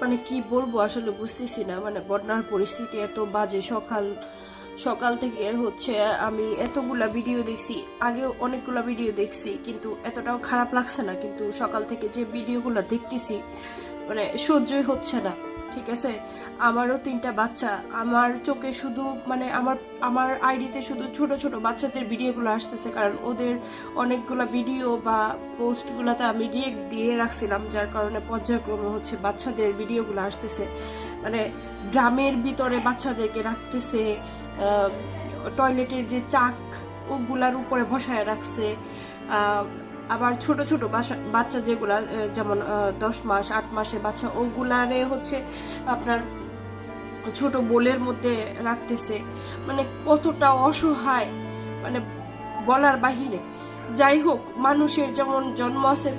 মানে কি বলবো আসলে বুঝতেছি না। মানে বন্যার পরিস্থিতি এত বাজে, সকাল থেকে হচ্ছে আমি এতগুলা ভিডিও দেখছি, আগেও অনেকগুলা ভিডিও দেখছি, কিন্তু এতটাও খারাপ লাগছে না। কিন্তু সকাল থেকে যে ভিডিওগুলো দেখতেছি মানে সহ্যই হচ্ছে না। ঠিক আছে, আমারও 3টা বাচ্চা, আমার চোখে শুধু মানে আমার আইডিতে শুধু ছোট ছোট বাচ্চাদের ভিডিওগুলো আসতেছে, কারণ ওদের অনেকগুলো ভিডিও বা পোস্টগুলোতে আমি রিয়েক্ট দিয়ে রাখছিলাম, যার কারণে পর্যায়ক্রমে হচ্ছে বাচ্চাদের ভিডিওগুলো আসতেছে। মানে ড্রামের ভিতরে বাচ্চাদেরকে রাখতেছে, টয়লেটের যে চাক ওগুলার উপরে বসায় রাখছে। আবার ছোট ছোট বাচ্চা যেগুলা যেমন 10 মাস 8 মাসের বাচ্চা, ওগুলারে হচ্ছে আপনার ছোট বোলের মধ্যে রাখতেছে। মানে কতটা অসহায়, মানে বলার বাহিরে। যাই হোক, মানুষের যেমন জন্ম আছে